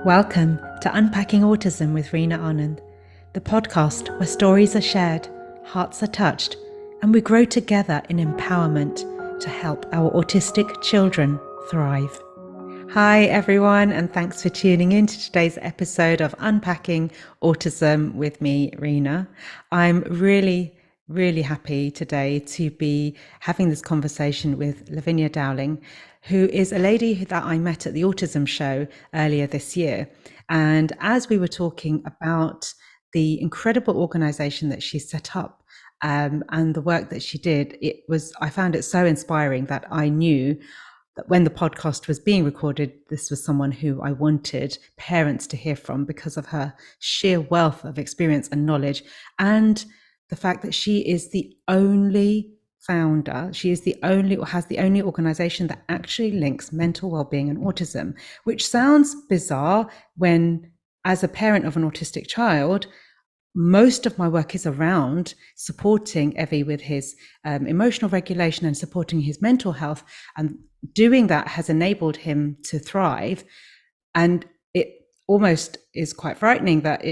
Welcome to Unpacking Autism with Reena Anand, the podcast where stories are shared, hearts are touched, and we grow together in empowerment to help our autistic children thrive. Hi everyone, and thanks for tuning in to today's episode of Unpacking Autism with me, Reena. I'm really happy today to be having this conversation with Lavinia Dowling, who is a lady that I met at the Autism Show earlier this year. And as we were talking about the incredible organization that she set up and the work that she did, I found it so inspiring that I knew that when the podcast was being recorded, this was someone who I wanted parents to hear from because of her sheer wealth of experience and knowledge, and the fact that she is the only founder, has the only organization that actually links mental well-being and autism, which sounds bizarre when, as a parent of an autistic child, most of my work is around supporting Evie with his emotional regulation and supporting his mental health. And doing that has enabled him to thrive. And it almost is quite frightening that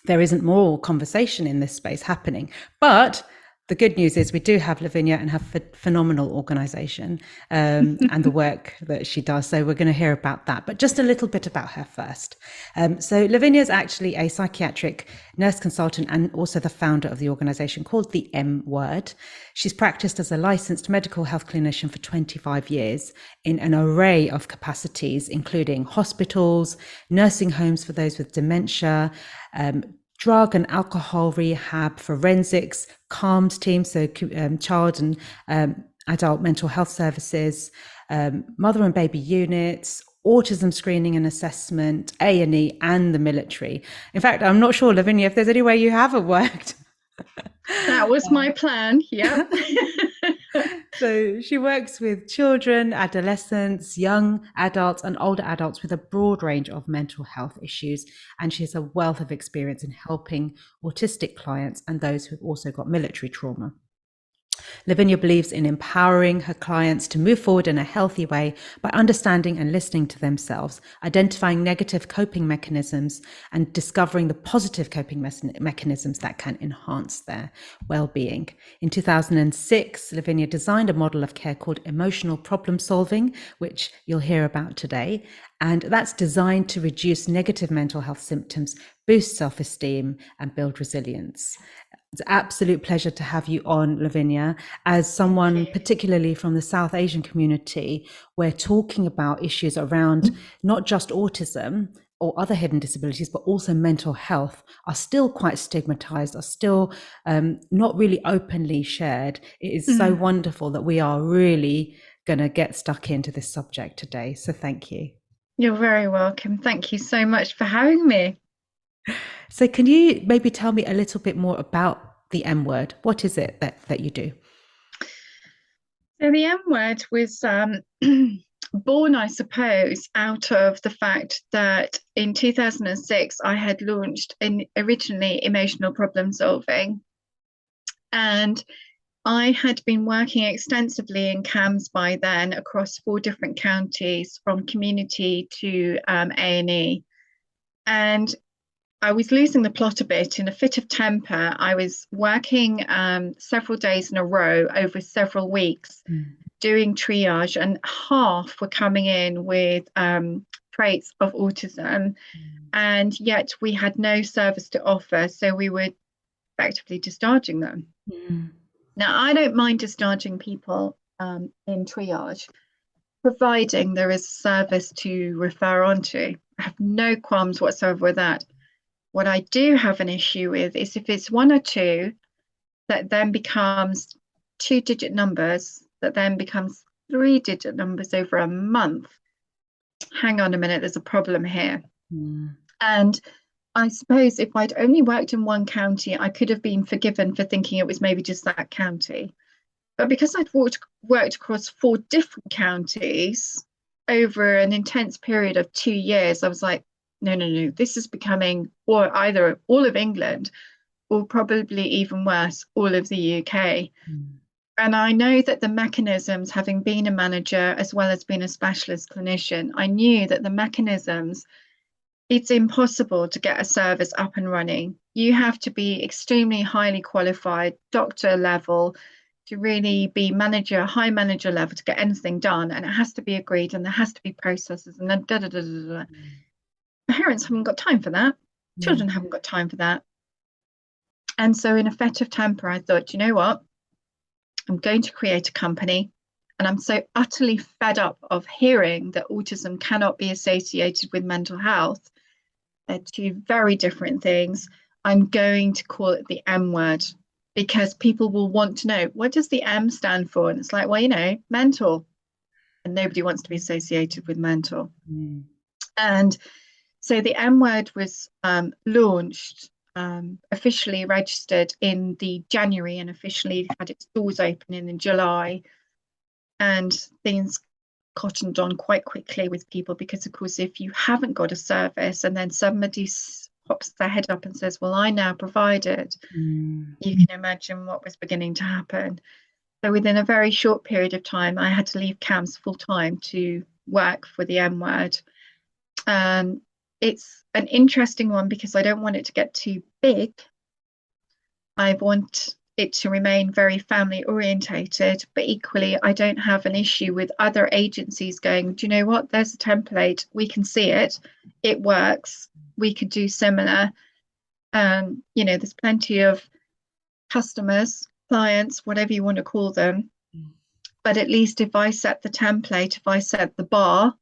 there isn't more conversation in this space happening. But the good news is we do have Lavinia and her phenomenal organization and the work that she does. So we're going to hear about that, but just a little bit about her first. So Lavinia is actually a psychiatric nurse consultant and also the founder of the organization called the M Word. She's practiced as a licensed mental health clinician for 25 years in an array of capacities, including hospitals, nursing homes for those with dementia, drug and alcohol rehab, forensics, CALMS teams, so child and adult mental health services, mother and baby units, autism screening and assessment, A&E, and the military. In fact, I'm not sure, Lavinia, if there's any way you haven't worked. That was my plan, yeah. So she works with children, adolescents, young adults, and older adults with a broad range of mental health issues. And she has a wealth of experience in helping autistic clients and those who've also got military trauma. Lavinia believes in empowering her clients to move forward in a healthy way by understanding and listening to themselves, identifying negative coping mechanisms, and discovering the positive coping mechanisms that can enhance their well-being. In 2006, Lavinia designed a model of care called emotional problem solving, which you'll hear about today. And that's designed to reduce negative mental health symptoms, boost self-esteem, and build resilience. It's an absolute pleasure to have you on, Lavinia. As someone particularly from the South Asian community, we're talking about issues around not just autism or other hidden disabilities, but also mental health are still quite stigmatized, are still not really openly shared. It is so wonderful that we are really going to get stuck into this subject today. So thank you. You're very welcome. Thank you so much for having me. So can you maybe tell me a little bit more about the M Word? What is it that you do? So the M Word was born, I suppose, out of the fact that in 2006, I had launched originally emotional problem solving. And I had been working extensively in CAMS by then across 4 different counties, from community to A&E. And I was losing the plot a bit. In a fit of temper, I was working several days in a row over several weeks, doing triage, and half were coming in with traits of autism, and yet we had no service to offer, so we were effectively discharging them. Now, I don't mind discharging people in triage, providing there is a service to refer on to. I have no qualms whatsoever with that. What I do have an issue with is if it's 1 or 2 that then becomes 2-digit numbers, that then becomes 3-digit numbers over a month. Hang on a minute, there's a problem here. And I suppose if I'd only worked in 1 county, I could have been forgiven for thinking it was maybe just that county. But because I'd worked across 4 different counties over an intense period of 2 years, I was like, no, this is becoming either all of England or probably even worse, all of the UK. And I know that the mechanisms, having been a manager as well as being a specialist clinician, I knew that the mechanisms, it's impossible to get a service up and running. You have to be extremely highly qualified, doctor level, to really be manager, high manager level to get anything done. And it has to be agreed and there has to be processes and then da da da da da. Parents haven't got time for that. Yeah. Children haven't got time for that. And so in a fit of temper, I thought, you know what? I'm going to create a company. And I'm so utterly fed up of hearing that autism cannot be associated with mental health. They're two very different things. I'm going to call it the M word because people will want to know, what does the M stand for? And it's like, well, you know, mental. And nobody wants to be associated with mental. Mm. And so the M word was launched, officially registered in the January and officially had its doors opening in July. And things cottoned on quite quickly with people because, of course, if you haven't got a service and then somebody pops their head up and says, well, I now provide it, you can imagine what was beginning to happen. So within a very short period of time, I had to leave CAMS full time to work for the M word. It's an interesting one because I don't want it to get too big. I want it to remain very family orientated, but equally, I don't have an issue with other agencies going, do you know what? There's a template. We can see it. It works. We could do similar. You know, there's plenty of customers, clients, whatever you want to call them. But at least if I set the template, if I set the bar,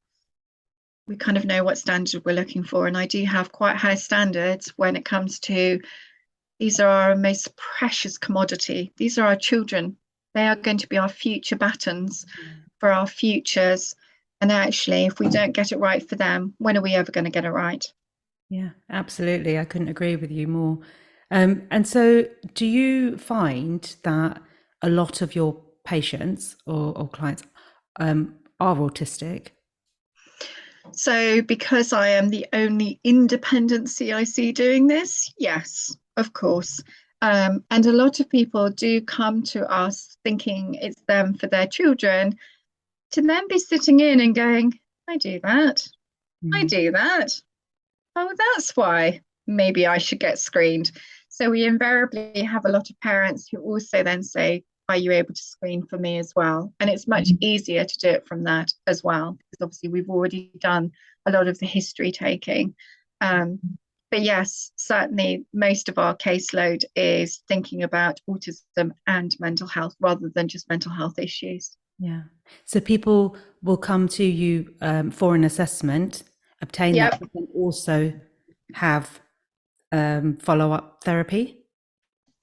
we kind of know what standard we're looking for. And I do have quite high standards when it comes to, these are our most precious commodity. These are our children. They are going to be our future batons for our futures. And actually, if we don't get it right for them, when are we ever going to get it right? Yeah, absolutely. I couldn't agree with you more. And so do you find that a lot of your patients or clients are autistic? So because I am the only independent CIC doing this, yes, of course. And a lot of people do come to us thinking it's them for their children, to then be sitting in and going, I do that. I do that. Oh, that's why maybe I should get screened. So we invariably have a lot of parents who also then say, are you able to screen for me as well? And it's much easier to do it from that as well, because obviously we've already done a lot of the history taking. But yes, certainly most of our caseload is thinking about autism and mental health rather than just mental health issues. Yeah. So people will come to you for an assessment, obtain that, but then also have follow-up therapy.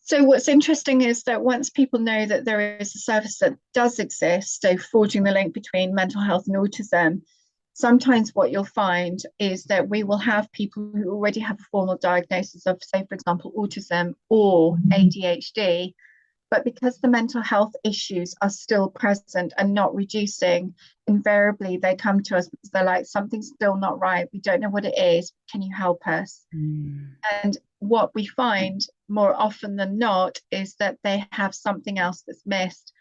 So what's interesting is that once people know that there is a service that does exist, so forging the link between mental health and autism, sometimes what you'll find is that we will have people who already have a formal diagnosis of, say, for example, autism or ADHD, but because the mental health issues are still present and not reducing, invariably they come to us because they're like, something's still not right. We don't know what it is. Can you help us? And what we find more often than not is that they have something else that's missed.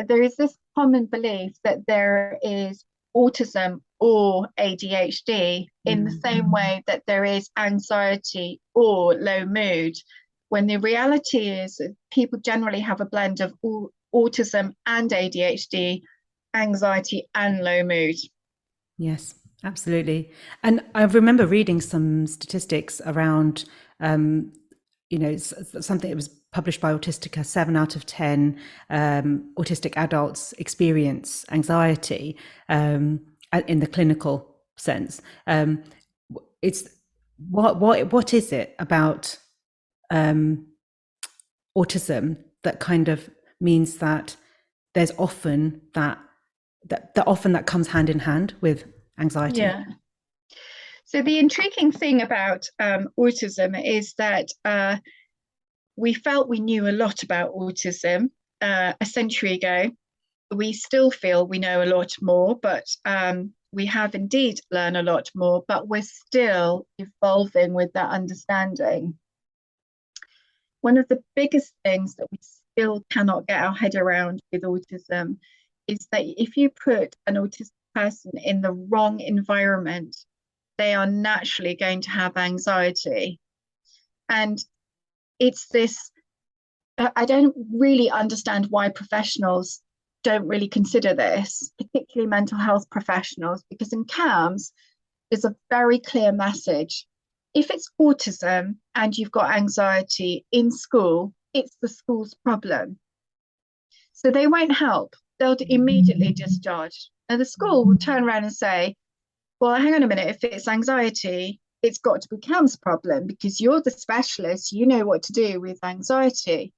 There is this common belief that there is autism or ADHD in the same way that there is anxiety or low mood, when the reality is that people generally have a blend of autism and ADHD, anxiety and low mood. Yes, absolutely. And I remember reading some statistics around, something that was published by Autistica, 7 out of 10 autistic adults experience anxiety in the clinical sense. It's what is it about autism that kind of means that there's often that comes hand in hand with anxiety? Yeah. So the intriguing thing about autism is that we felt we knew a lot about autism a century ago. We still feel we know a lot more, but we have indeed learned a lot more, but we're still evolving with that understanding. One of the biggest things that we still cannot get our head around with autism is that if you put an autistic person in the wrong environment, they are naturally going to have anxiety. And it's this, I don't really understand why professionals don't really consider this, particularly mental health professionals, because in CAMS, there's a very clear message. If it's autism and you've got anxiety in school, it's the school's problem. So they won't help. They'll immediately discharge. And the school will turn around and say, well, hang on a minute, if it's anxiety, it's got to be CAMS' problem because you're the specialist, you know what to do with anxiety.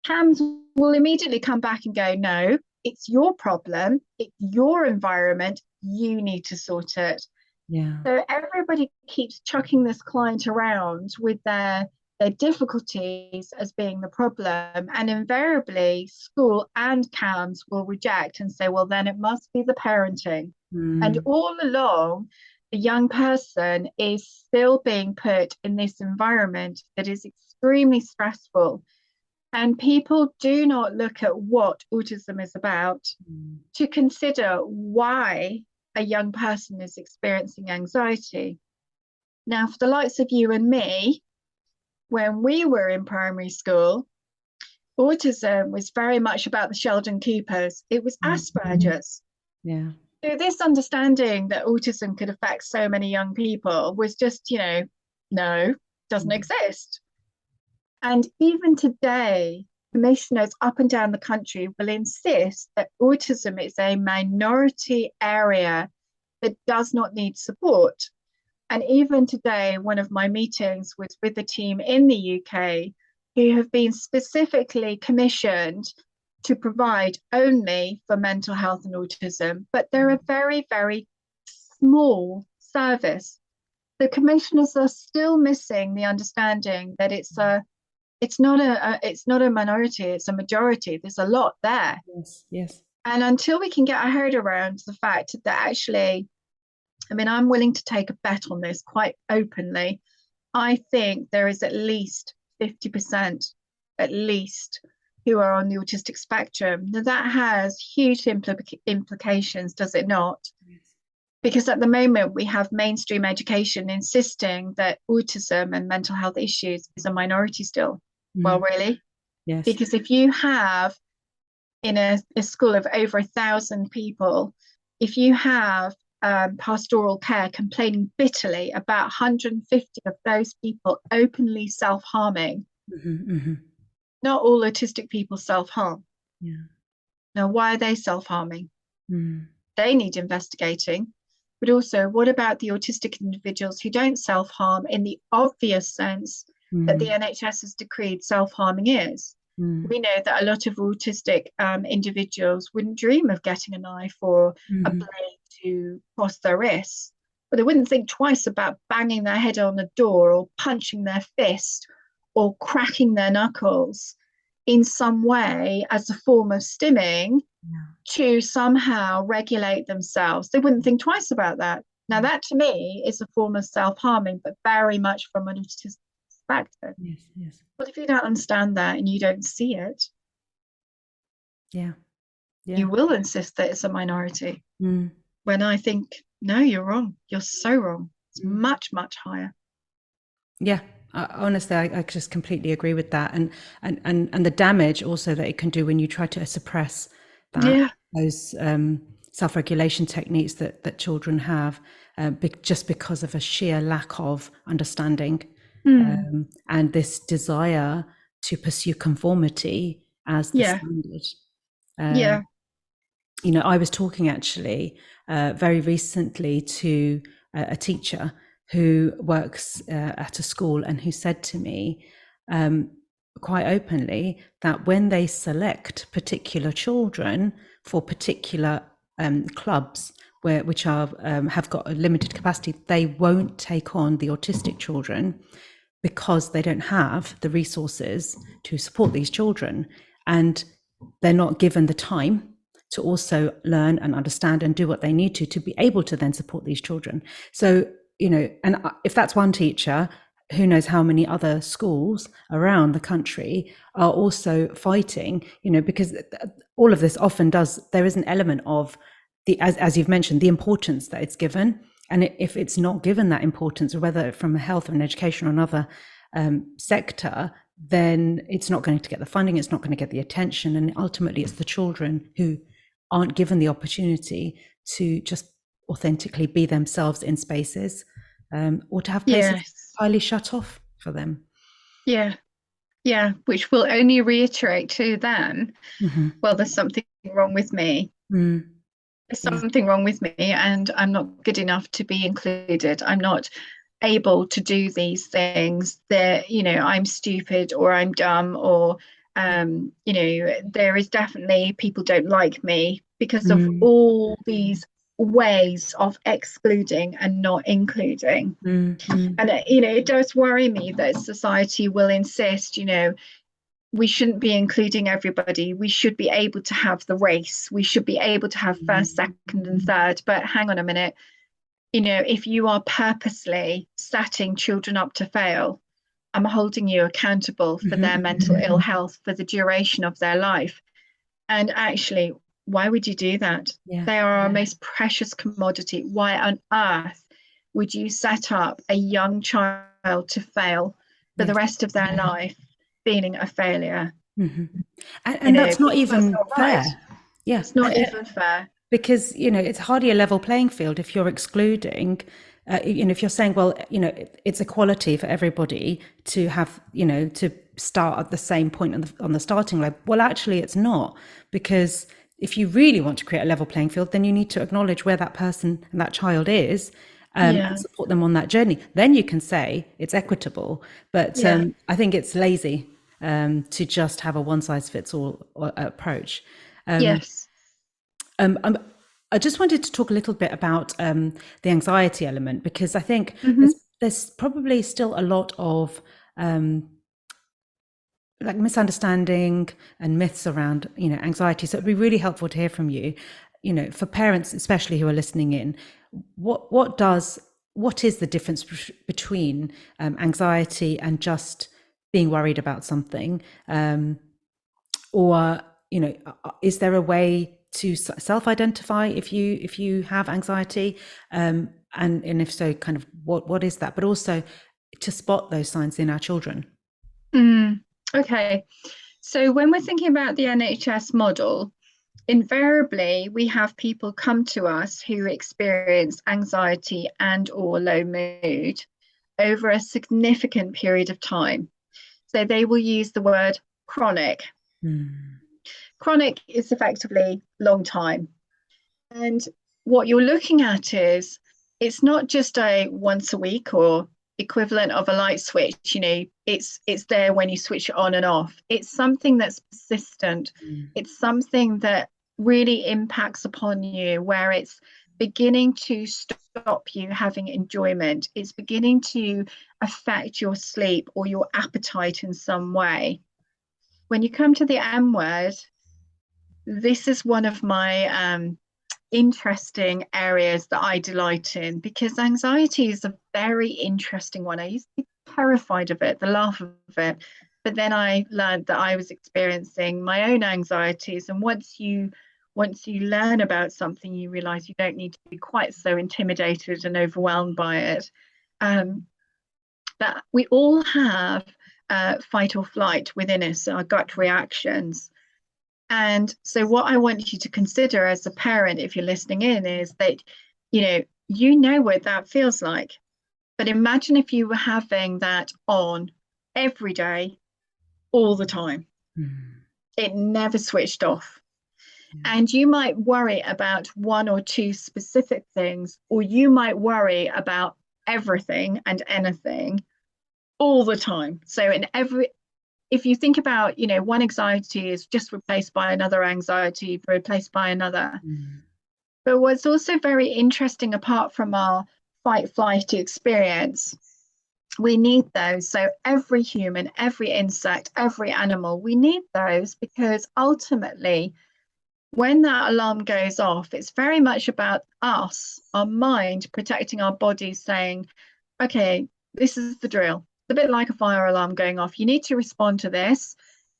CAMS will immediately come back and go, no, it's your problem, it's your environment, you need to sort it. Yeah. So everybody keeps chucking this client around with their difficulties as being the problem. And invariably, school and CAMS will reject and say, well, then it must be the parenting. And all along, the young person is still being put in this environment that is extremely stressful. And people do not look at what autism is about to consider why a young person is experiencing anxiety. Now, for the likes of you and me, when we were in primary school, autism was very much about the Sheldon Coopers. It was Asperger's. Yeah. So this understanding that autism could affect so many young people was just, no, doesn't exist. And even today, commissioners up and down the country will insist that autism is a minority area that does not need support. And even today, one of my meetings was with a team in the UK who have been specifically commissioned to provide only for mental health and autism, but they're a very, very small service. The commissioners are still missing the understanding that it's not a minority, it's a majority. There's a lot there. Yes. Yes. And until we can get our head around the fact that actually, I mean, I'm willing to take a bet on this quite openly. I think there is at least 50%, at least, who are on the autistic spectrum. Now, that has huge implications, does it not? Yes. Because at the moment, we have mainstream education insisting that autism and mental health issues is a minority still. Well, really? Yes. Because if you have in a school of over 1,000 people, if you have pastoral care complaining bitterly about 150 of those people openly self-harming, not all autistic people self-harm. Yeah. Now, why are they self-harming? They need investigating. But also, what about the autistic individuals who don't self-harm in the obvious sense that the NHS has decreed self-harming is? We know that a lot of autistic individuals wouldn't dream of getting a knife or a blade to cross their wrists, but they wouldn't think twice about banging their head on a door or punching their fist or cracking their knuckles in some way as a form of stimming to somehow regulate themselves. They wouldn't think twice about that. Now, that to me is a form of self-harming, but very much from an autistic perspective. Yes, yes. But if you don't understand that and you don't see it, you will insist that it's a minority. When I think, no, you're wrong. You're so wrong. It's much, much higher. Yeah. Honestly, I just completely agree with that, and the damage also that it can do when you try to suppress that, those self-regulation techniques that children have, just because of a sheer lack of understanding, and this desire to pursue conformity as the standard. I was talking actually very recently to a teacher who works at a school and who said to me quite openly that when they select particular children for particular clubs which have got a limited capacity, they won't take on the autistic children because they don't have the resources to support these children, and they're not given the time to also learn and understand and do what they need to be able to then support these children. So, and if that's one teacher, who knows how many other schools around the country are also fighting, because all of this often there is an element of as you've mentioned, the importance that it's given. And if it's not given that importance, or whether from a health or an education or another sector, then it's not going to get the funding, it's not going to get the attention. And ultimately, it's the children who aren't given the opportunity to just authentically be themselves in spaces, or to have places highly shut off for them. Yeah, which will only reiterate to them, well, there's something wrong with me. There's something wrong with me, and I'm not good enough to be included. I'm not able to do these things. I'm stupid, or I'm dumb, or there is definitely people don't like me because of all these ways of excluding and not including. And it does worry me that society will insist, we shouldn't be including everybody. We should be able to have the race. We should be able to have first, second, and third. But hang on a minute. If you are purposely setting children up to fail, I'm holding you accountable for their mental ill health for the duration of their life. And actually, why would you do that? They are our most precious commodity. Why on earth would you set up a young child to fail for the rest of their life, feeling a failure? And that's not even fair. Right. Yeah, it's not even fair, because it's hardly a level playing field if you're excluding. If you're saying, well, it's equality for everybody to have, to start at the same point on the starting line. Well, actually, it's not, because if you really want to create a level playing field, then you need to acknowledge where that person and that child is, and support them on that journey. Then you can say it's equitable. But I think it's lazy to just have a one-size-fits-all approach. I just wanted to talk a little bit about the anxiety element, because I think there's probably still a lot of misunderstanding and myths around anxiety. So it'd be really helpful to hear from you, for parents especially who are listening in, what is the difference between anxiety and just being worried about something, or is there a way to self-identify if you have anxiety, and if so, kind of what is that, but also to spot those signs in our children? Okay, so when we're thinking about the NHS model, invariably we have people come to us who experience anxiety and or low mood over a significant period of time. So they will use the word chronic. Chronic is effectively long time. And what you're looking at is, it's not just a once a week or equivalent of a light switch, it's there when you switch it on and off. It's something that's persistent. It's something that really impacts upon you, where it's beginning to stop you having enjoyment. It's beginning to affect your sleep or your appetite in some way. When you come to the M word, this is one of my interesting areas that I delight in, because anxiety is a very interesting one. I used to be terrified of it, the laugh of it, but then I learned that I was experiencing my own anxieties. And once you learn about something, you realize you don't need to be quite so intimidated and overwhelmed by it. But we all have fight or flight within us, our gut reactions. And so what I want you to consider as a parent, if you're listening in, is that, you know what that feels like. But imagine if you were having that on every day, all the time. It never switched off. And you might worry about one or two specific things, or you might worry about everything and anything all the time. So if you think about, one anxiety is just replaced by another anxiety, replaced by another. But what's also very interesting, apart from our fight flight experience, we need those. So every human, every insect, every animal, we need those, because ultimately, when that alarm goes off, it's very much about us, our mind, protecting our bodies, saying, okay, this is the drill. a bit like a fire alarm going off. You need to respond to this.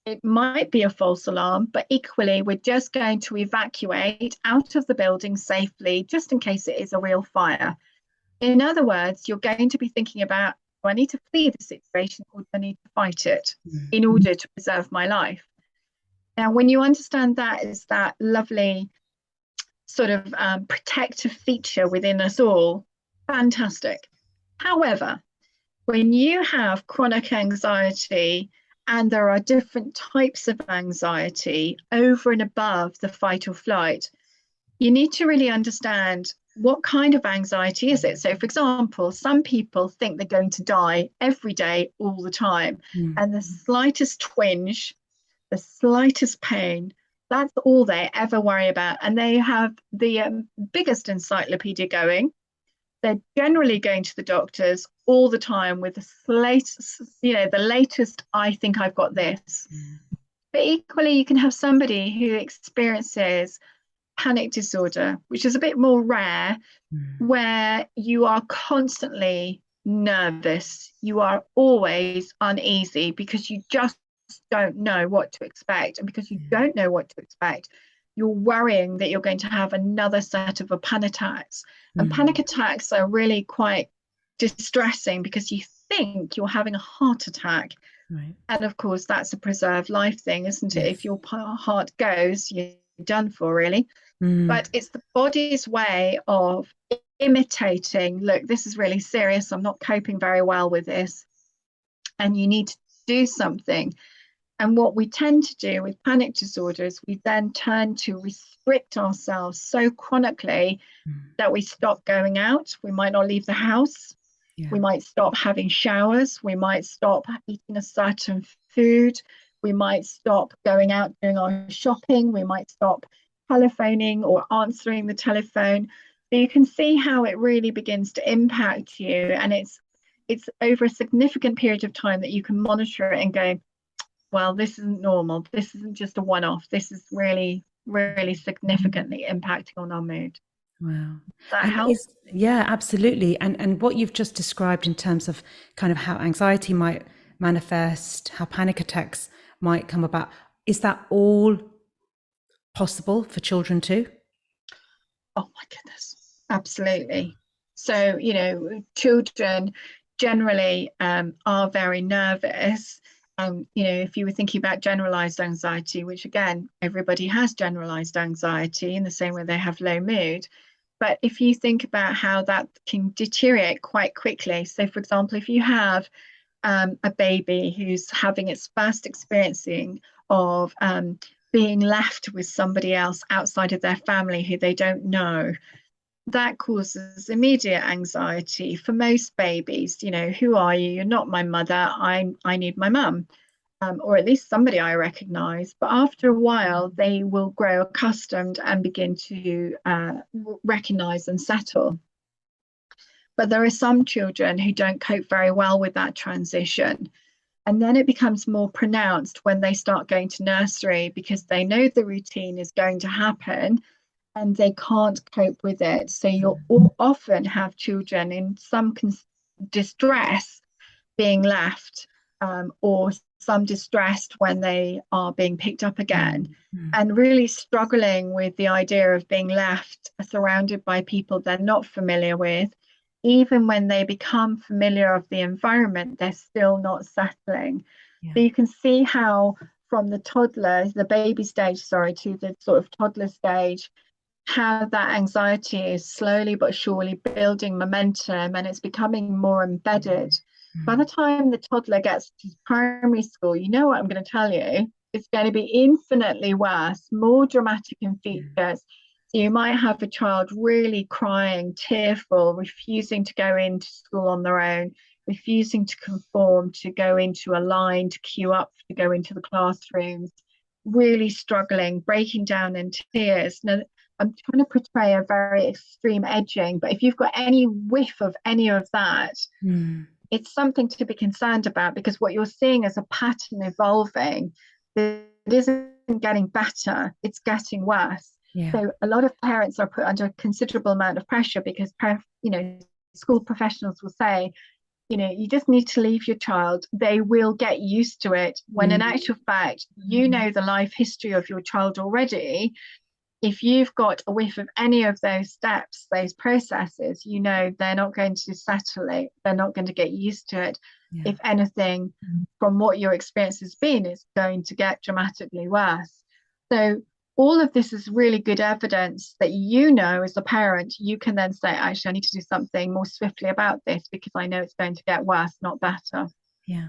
It might be a false alarm, but equally, we're just going to evacuate out of the building safely, just in case it is a real fire. In other words, you're going to be thinking about, do I need to flee the situation or do I need to fight it in order to preserve my life? Now, when you understand that is that lovely sort of protective feature within us all, fantastic. However, when you have chronic anxiety, and there are different types of anxiety over and above the fight or flight, you need to really understand what kind of anxiety is it. So, for example, some people think they're going to die every day, all the time, and the slightest twinge, the slightest pain, that's all they ever worry about. And they have the biggest encyclopedia going. They're generally going to the doctors all the time with the latest, I think I've got this. But equally, you can have somebody who experiences panic disorder, which is a bit more rare, where you are constantly nervous. You are always uneasy because you just don't know what to expect. And because you don't know what to expect, you're worrying that you're going to have another set of panic attacks. And panic attacks are really quite distressing because you think you're having a heart attack. Right. And of course, that's a preserved life thing, isn't it? Yes. If your heart goes, you're done for, really. But it's the body's way of imitating, look, this is really serious. I'm not coping very well with this. And you need to do something. And what we tend to do with panic disorders, we then turn to restrict ourselves so chronically that we stop going out. We might not leave the house. Yeah. We might stop having showers. We might stop eating a certain food. We might stop going out doing our shopping. We might stop telephoning or answering the telephone. So you can see how it really begins to impact you. And it's over a significant period of time that you can monitor it and go, well, this isn't normal. This isn't just a one-off. This is really, really significantly impacting on our mood. Wow. Does that help? Yeah, absolutely. And what you've just described in terms of kind of how anxiety might manifest, how panic attacks might come about, is that all possible for children too? Oh my goodness, absolutely. So, children generally are very nervous. If you were thinking about generalized anxiety, which again, everybody has generalized anxiety in the same way they have low mood. But if you think about how that can deteriorate quite quickly, so for example, if you have a baby who's having its first experiencing of being left with somebody else outside of their family who they don't know, that causes immediate anxiety for most babies. Who are you? You're not my mother. I need my mum, or at least somebody I recognize. But after a while, they will grow accustomed and begin to recognize and settle. But there are some children who don't cope very well with that transition. And then it becomes more pronounced when they start going to nursery because they know the routine is going to happen and they can't cope with it. So you'll often have children in some distress being left, or some distress when they are being picked up again, and really struggling with the idea of being left surrounded by people they're not familiar with. Even when they become familiar of the environment, they're still not settling. So you can see how from the baby stage, to the sort of toddler stage, how that anxiety is slowly but surely building momentum and it's becoming more embedded. By the time the toddler gets to primary school, you know what I'm going to tell you, it's going to be infinitely worse, more dramatic in features. So you might have a child really crying, tearful, refusing to go into school on their own, refusing to conform, to go into a line, to queue up, to go into the classrooms, really struggling, breaking down in tears. Now, I'm trying to portray a very extreme edging, but if you've got any whiff of any of that, it's something to be concerned about, because what you're seeing is a pattern evolving that isn't getting better, it's getting worse. So a lot of parents are put under a considerable amount of pressure because, school professionals will say, you just need to leave your child. They will get used to it. When in actual fact, you know the life history of your child already. If you've got a whiff of any of those steps, those processes, they're not going to settle it. They're not going to get used to it. Yeah. If anything, from what your experience has been, it's going to get dramatically worse. So all of this is really good evidence that as a parent, you can then say, actually, I need to do something more swiftly about this because I know it's going to get worse, not better. Yeah.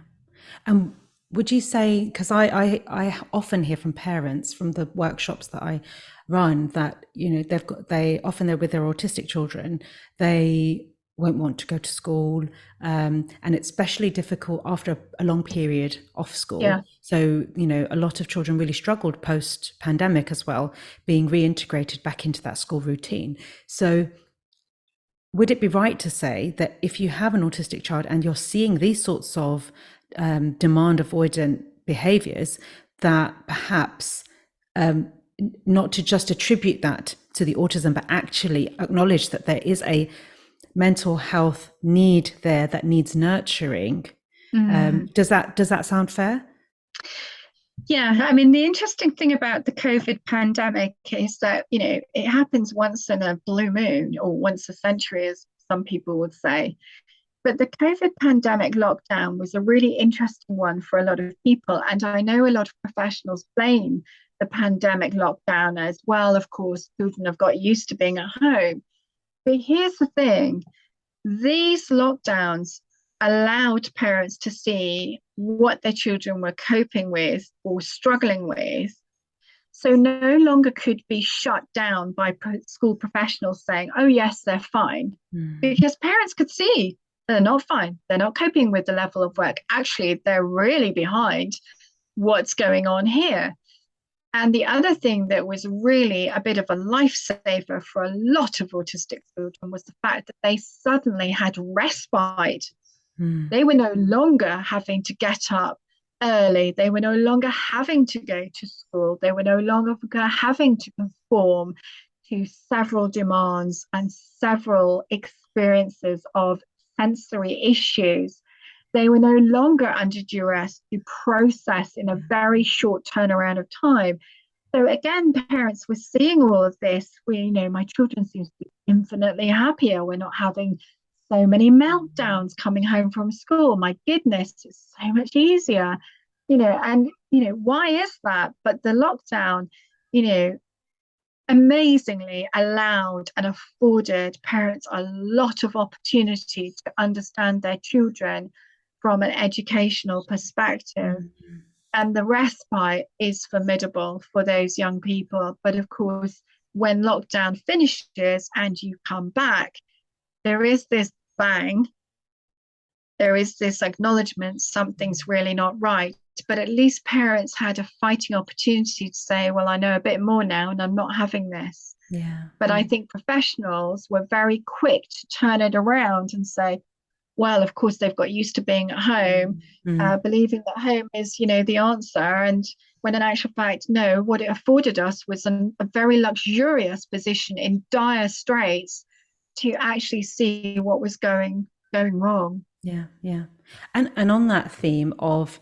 And would you say, because I often hear from parents from the workshops that I run that, they're with their autistic children, they won't want to go to school. And it's especially difficult after a long period off school. Yeah. So, a lot of children really struggled post-pandemic as well, being reintegrated back into that school routine. So would it be right to say that if you have an autistic child and you're seeing these sorts of demand avoidant behaviors, that perhaps not to just attribute that to the autism, but actually acknowledge that there is a mental health need there that needs nurturing? Does that sound fair? Yeah, I mean, the interesting thing about the COVID pandemic is that, it happens once in a blue moon or once a century, as some people would say. But the COVID pandemic lockdown was a really interesting one for a lot of people. And I know a lot of professionals blame the pandemic lockdown as well. Of course, children have got used to being at home. But here's the thing. These lockdowns allowed parents to see what their children were coping with or struggling with. So no longer could be shut down by school professionals saying, oh, yes, they're fine. Because parents could see they're not fine. They're not coping with the level of work. Actually, they're really behind what's going on here. And the other thing that was really a bit of a lifesaver for a lot of autistic children was the fact that they suddenly had respite. They were no longer having to get up early. They were no longer having to go to school. They were no longer having to conform to several demands and several experiences of sensory issues. They were no longer under duress to process in a very short turnaround of time. So again, parents were seeing all of this. My children seem to be infinitely happier. We're not having so many meltdowns coming home from school. My goodness, it's so much easier. Why is that? But the lockdown, amazingly allowed and afforded parents a lot of opportunity to understand their children from an educational perspective. And the respite is formidable for those young people. But of course, when lockdown finishes and you come back, there is this bang. There is this acknowledgement something's really not right. But at least parents had a fighting opportunity to say, well, I know a bit more now and I'm not having this. Yeah. But I think professionals were very quick to turn it around and say, well, of course, they've got used to being at home, believing that home is, the answer. And when in actual fact, no, what it afforded us was a very luxurious position in dire straits to actually see what was going wrong. Yeah, yeah. And on that theme of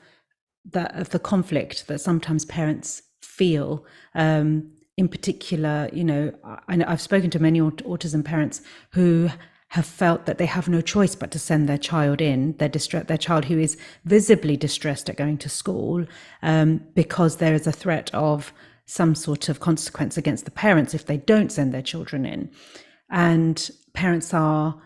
the conflict that sometimes parents feel, in particular, I've spoken to many autism parents who have felt that they have no choice but to send their child in, their child who is visibly distressed at going to school, because there is a threat of some sort of consequence against the parents if they don't send their children in. And parents are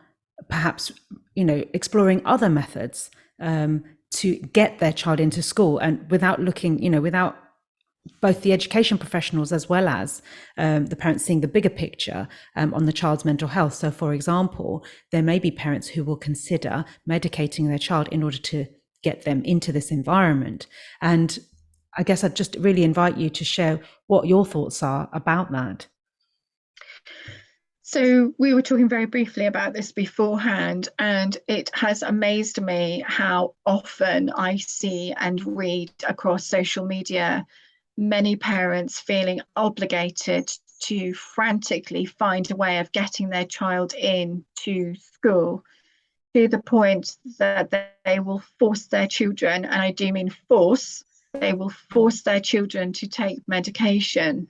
perhaps, exploring other methods to get their child into school, and without looking, without both the education professionals as well as the parents seeing the bigger picture on the child's mental health. So, for example, there may be parents who will consider medicating their child in order to get them into this environment. And I guess I'd just really invite you to share what your thoughts are about that. So we were talking very briefly about this beforehand, and it has amazed me how often I see and read across social media many parents feeling obligated to frantically find a way of getting their child in to school to the point that they will force their children, and I do mean force, they will force their children to take medication.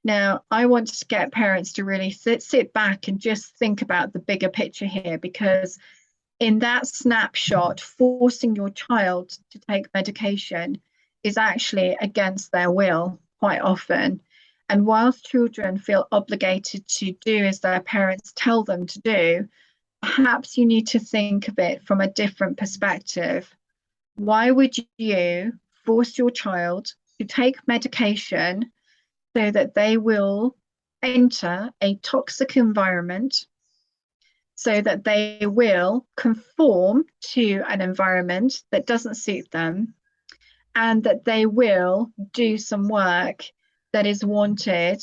Now, I want to get parents to really sit back and just think about the bigger picture here, because in that snapshot, forcing your child to take medication is actually against their will quite often. And whilst children feel obligated to do as their parents tell them to do, perhaps you need to think of it from a different perspective. Why would you force your child to take medication so that they will enter a toxic environment, so that they will conform to an environment that doesn't suit them, and that they will do some work that is wanted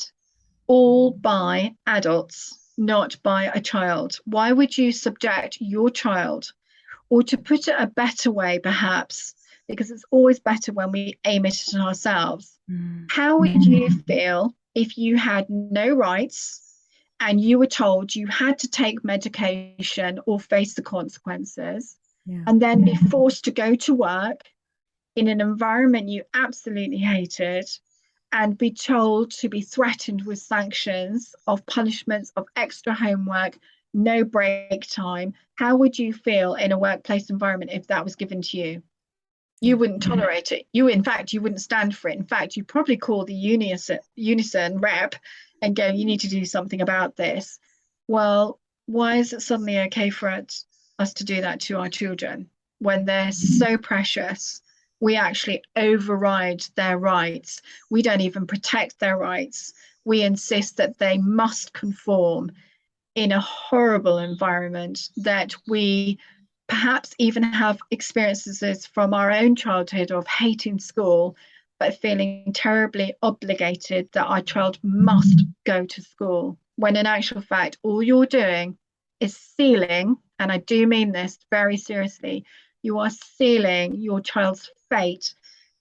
all by adults, not by a child? Why would you subject your child? Or to put it a better way, perhaps, because it's always better when we aim it at ourselves. How would you feel if you had no rights and you were told you had to take medication or face the consequences, and then be forced to go to work in an environment you absolutely hated, and be told to be threatened with sanctions, of punishments, of extra homework, no break time? How would you feel in a workplace environment if that was given to you? You wouldn't tolerate it. In fact, you wouldn't stand for it. In fact, you'd probably call the unison rep and go, you need to do something about this. Well, why is it suddenly okay for us to do that to our children when they're so precious? We actually override their rights. We don't even protect their rights. We insist that they must conform in a horrible environment that we perhaps even have experiences from our own childhood of hating school, but feeling terribly obligated that our child must go to school, when in actual fact, all you're doing is sealing, and I do mean this very seriously, you are sealing your child's fate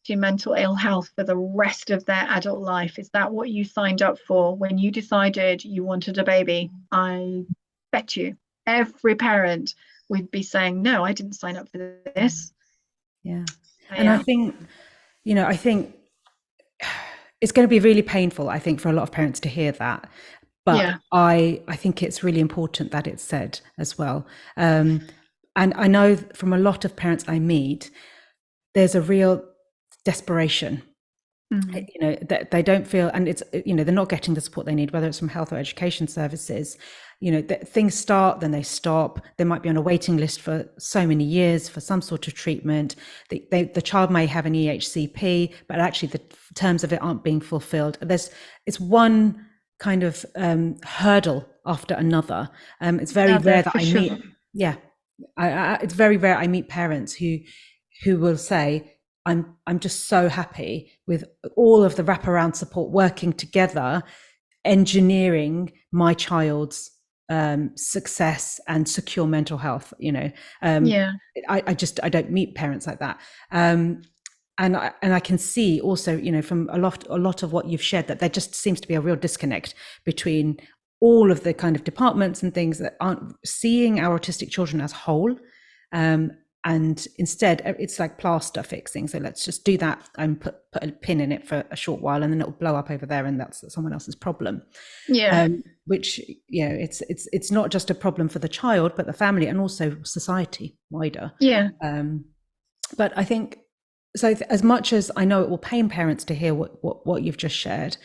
to mental ill health for the rest of their adult life. Is that what you signed up for when you decided you wanted a baby? I bet you every parent would be saying, no, I didn't sign up for this. Yeah. And I think, I think it's going to be really painful, I think, for a lot of parents to hear that. But I think it's really important that it's said as well. And I know from a lot of parents I meet, there's a real desperation. That they don't feel, and it's, they're not getting the support they need, whether it's from health or education services. Things start, then they stop. They might be on a waiting list for so many years for some sort of treatment. The child may have an EHCP, but actually the terms of it aren't being fulfilled. It's one kind of hurdle after another. It's very rare that I meet. Yeah, it's very rare I meet parents who will say, I'm just so happy with all of the wraparound support working together, engineering my child's success and secure mental health. I don't meet parents like that. And I can see also, from a lot of what you've shared, that there just seems to be a real disconnect between all of the kind of departments and things that aren't seeing our autistic children as whole. And instead, it's like plaster fixing. So let's just do that and put a pin in it for a short while, and then it'll blow up over there, and that's someone else's problem. Which, it's not just a problem for the child, but the family and also society wider. But I think, so as much as I know it will pain parents to hear what you've just shared,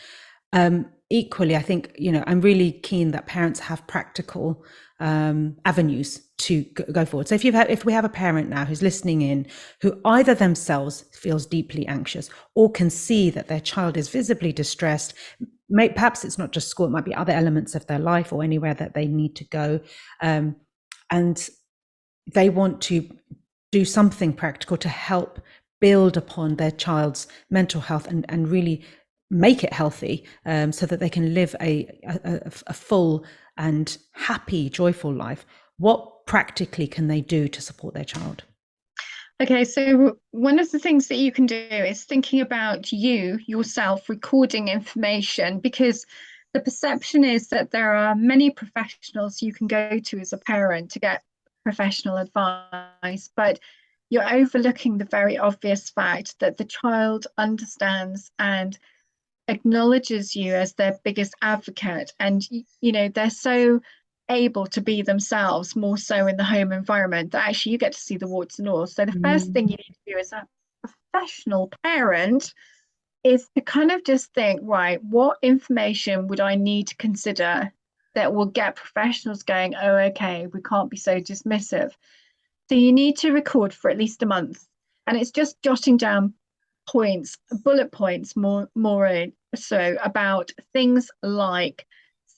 equally, I think, I'm really keen that parents have practical avenues to go forward. So if we have a parent now who's listening in, who either themselves feels deeply anxious or can see that their child is visibly distressed, perhaps it's not just school, it might be other elements of their life or anywhere that they need to go, and they want to do something practical to help build upon their child's mental health and really make it healthy, so that they can live a full and happy, joyful life. What practically can they do to support their child? Okay, so one of the things that you can do is thinking about yourself recording information, because the perception is that there are many professionals you can go to as a parent to get professional advice, but you're overlooking the very obvious fact that the child understands and acknowledges you as their biggest advocate, and they're so able to be themselves more so in the home environment that actually you get to see the warts and all. So the first thing you need to do as a professional parent is to kind of just think, right, what information would I need to consider that will get professionals going, oh, okay, we can't be so dismissive. So you need to record for at least a month. And it's just jotting down points, bullet points, more so about things like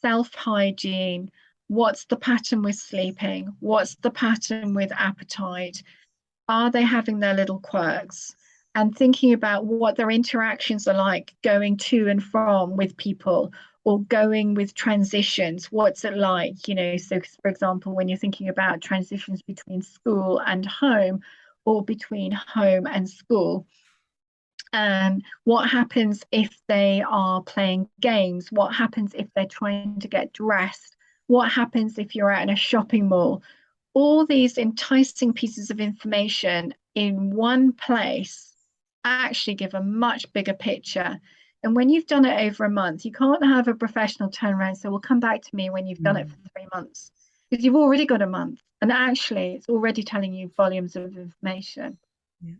self-hygiene, what's the pattern with sleeping, what's the pattern with appetite, are they having their little quirks, and thinking about what their interactions are like going to and from with people or going with transitions. What's it like? So for example, when you're thinking about transitions between school and home or between home and school, what happens if they are playing games? What happens if they're trying to get dressed? What happens if you're out in a shopping mall? All these enticing pieces of information in one place actually give a much bigger picture. And when you've done it over a month, you can't have a professional turn around and say, well, come back to me when you've done it for 3 months, because you've already got a month. And actually, it's already telling you volumes of information. Yeah.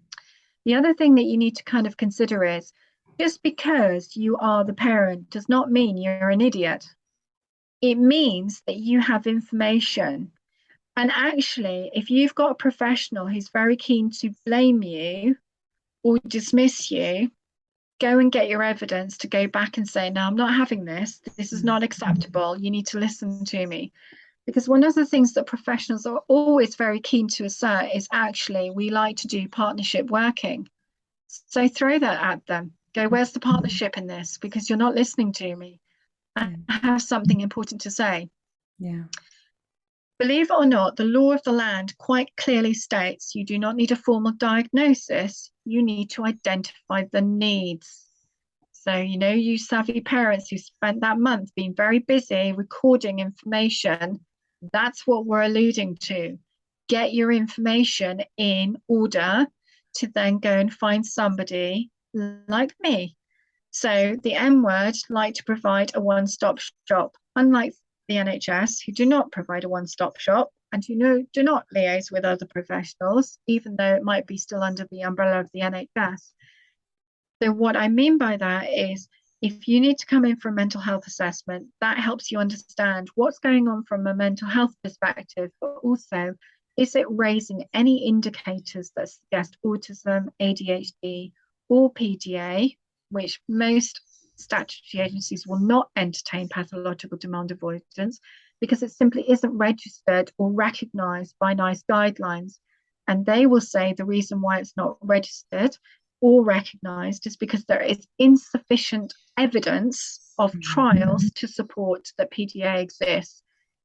The other thing that you need to kind of consider is, just because you are the parent does not mean you're an idiot. It means that you have information. And actually, if you've got a professional who's very keen to blame you or dismiss you, go and get your evidence to go back and say, no, I'm not having this. This is not acceptable. You need to listen to me. Because one of the things that professionals are always very keen to assert is actually, we like to do partnership working. So throw that at them. Go, where's the partnership in this? Because you're not listening to me. I have something important to say. Yeah. Believe it or not, the law of the land quite clearly states you do not need a formal diagnosis. You need to identify the needs. So, you savvy parents who spent that month being very busy recording information, that's what we're alluding to. Get your information in order to then go and find somebody like me. So the M word like to provide a one-stop shop, unlike the NHS, who do not provide a one-stop shop and do not liaise with other professionals, even though it might be still under the umbrella of the NHS. So what I mean by that is, if you need to come in for a mental health assessment, that helps you understand what's going on from a mental health perspective, but also, is it raising any indicators that suggest autism, ADHD, or PDA, which most statutory agencies will not entertain pathological demand avoidance because it simply isn't registered or recognised by NICE guidelines. And they will say the reason why it's not registered or recognised is because there is insufficient evidence of trials to support that PDA exists,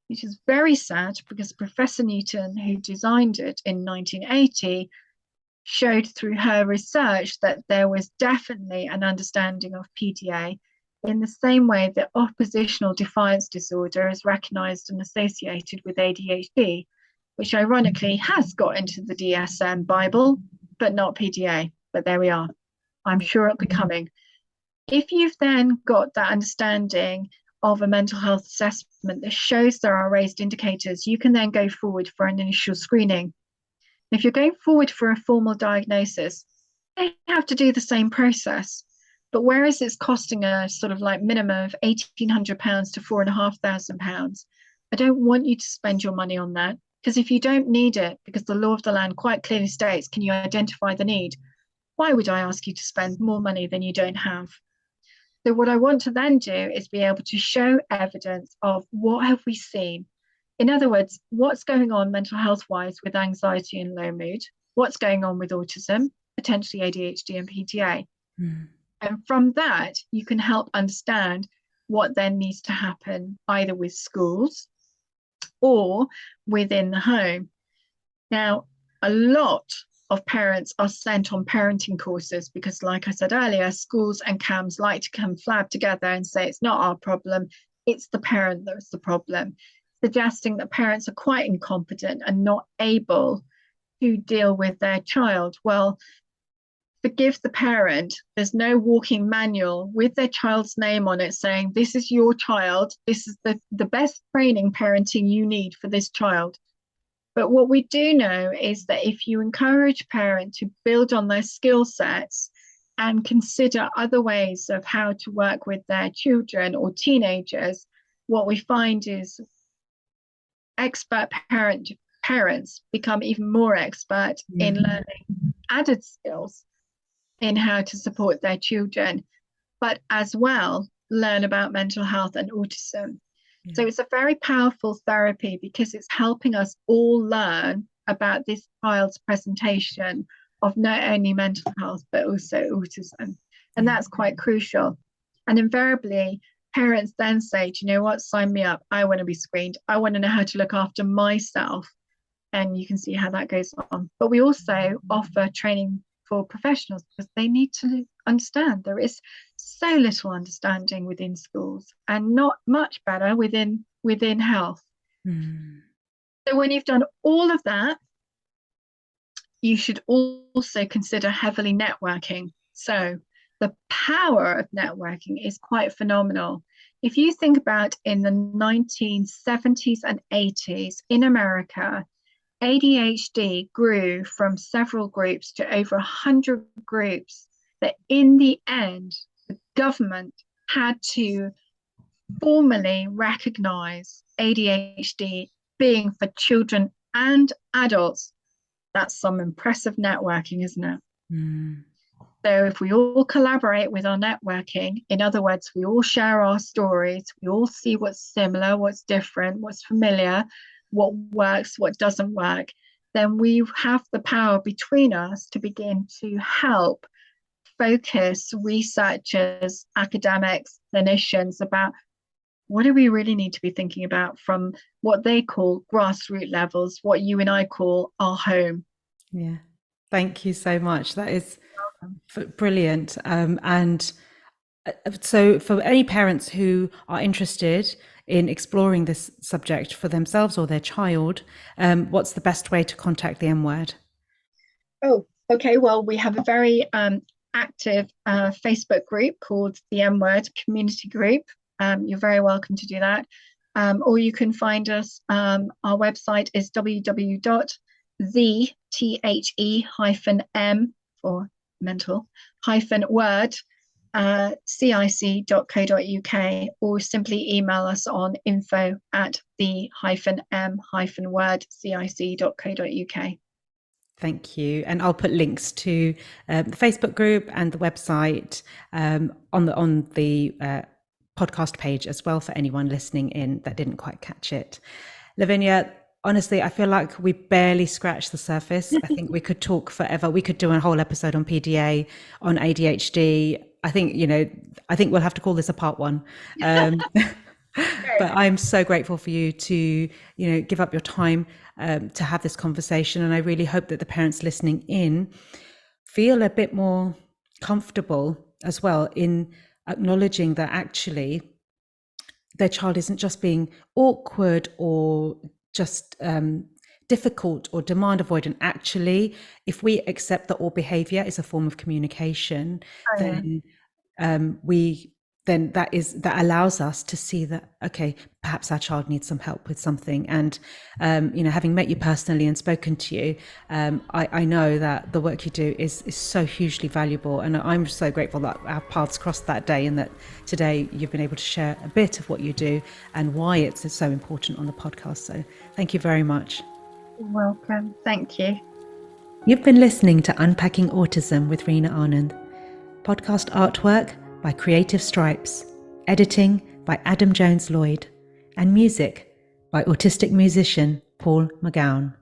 which is very sad because Professor Newton, who designed it in 1980, showed through her research that there was definitely an understanding of PDA in the same way that oppositional defiance disorder is recognised and associated with ADHD, which ironically has got into the DSM Bible, but not PDA. But there we are. I'm sure it'll be coming. If you've then got that understanding of a mental health assessment that shows there are raised indicators, you can then go forward for an initial screening. If you're going forward for a formal diagnosis, they have to do the same process. But whereas it's costing a sort of like minimum of £1,800 to £4,500, I don't want you to spend your money on that, because if you don't need it, because the law of the land quite clearly states, can you identify the need? Why would I ask you to spend more money than you don't have? So what I want to then do is be able to show evidence of what have we seen. In other words, what's going on mental health wise with anxiety and low mood, what's going on with autism, potentially ADHD and PDA. And from that, you can help understand what then needs to happen either with schools or within the home. Now, a lot of parents are sent on parenting courses because, like I said earlier, schools and CAMS like to come flab together and say it's not our problem, it's the parent that's the problem. suggesting that parents are quite incompetent and not able to deal with their child. Well, forgive the parent. There's no walking manual with their child's name on it saying, this is your child. This is the best training parenting you need for this child. But what we do know is that if you encourage parents to build on their skill sets and consider other ways of how to work with their children or teenagers, what we find is expert parents become even more expert in learning added skills in how to support their children, but as well learn about mental health and autism. Yeah. So it's a very powerful therapy because it's helping us all learn about this child's presentation of not only mental health, but also autism. And that's quite crucial. And invariably, parents then say, do you know what, sign me up. I want to be screened. I want to know how to look after myself. And you can see how that goes on. But we also offer training for professionals because they need to understand. There is so little understanding within schools and not much better within health. So when you've done all of that, you should also consider heavily networking. So the power of networking is quite phenomenal. If you think about in the 1970s and 80s in America, ADHD grew from several groups to over 100 groups that in the end, the government had to formally recognize ADHD being for children and adults. That's some impressive networking, isn't it? So if we all collaborate with our networking, in other words, we all share our stories, we all see what's similar, what's different, what's familiar, what works, what doesn't work, then we have the power between us to begin to help focus researchers, academics, clinicians about what do we really need to be thinking about from what they call grassroots levels, what you and I call our home. Yeah, thank you so much. That is brilliant. And so for any parents who are interested in exploring this subject for themselves or their child, what's the best way to contact the M Word? Oh, okay. Well, we have a very active Facebook group called the M Word Community Group. You're very welcome to do that. Or you can find us, our website is www.the-m for mental -word cic.co.uk, or simply email us on info@the-m-word cic.co.uk. Thank you. And I'll put links to the Facebook group and the website on the podcast page as well for anyone listening in that didn't quite catch it. Lavinia, honestly, I feel like we barely scratched the surface. I think we could talk forever. We could do a whole episode on PDA, on ADHD. I think we'll have to call this a part one. But I'm so grateful for you to, give up your time to have this conversation. And I really hope that the parents listening in feel a bit more comfortable as well in acknowledging that actually their child isn't just being awkward or just difficult or demand avoidant. Actually, if we accept that all behavior is a form of communication, then that allows us to see that, okay, perhaps our child needs some help with something. And, having met you personally and spoken to you, I know that the work you do is so hugely valuable. And I'm so grateful that our paths crossed that day and that today you've been able to share a bit of what you do and why it's so important on the podcast. So thank you very much. You're welcome. Thank you. You've been listening to Unpacking Autism with Reena Anand. Podcast artwork by Creative Stripes, editing by Adam Jones Lloyd, and music by autistic musician Paul McGowan.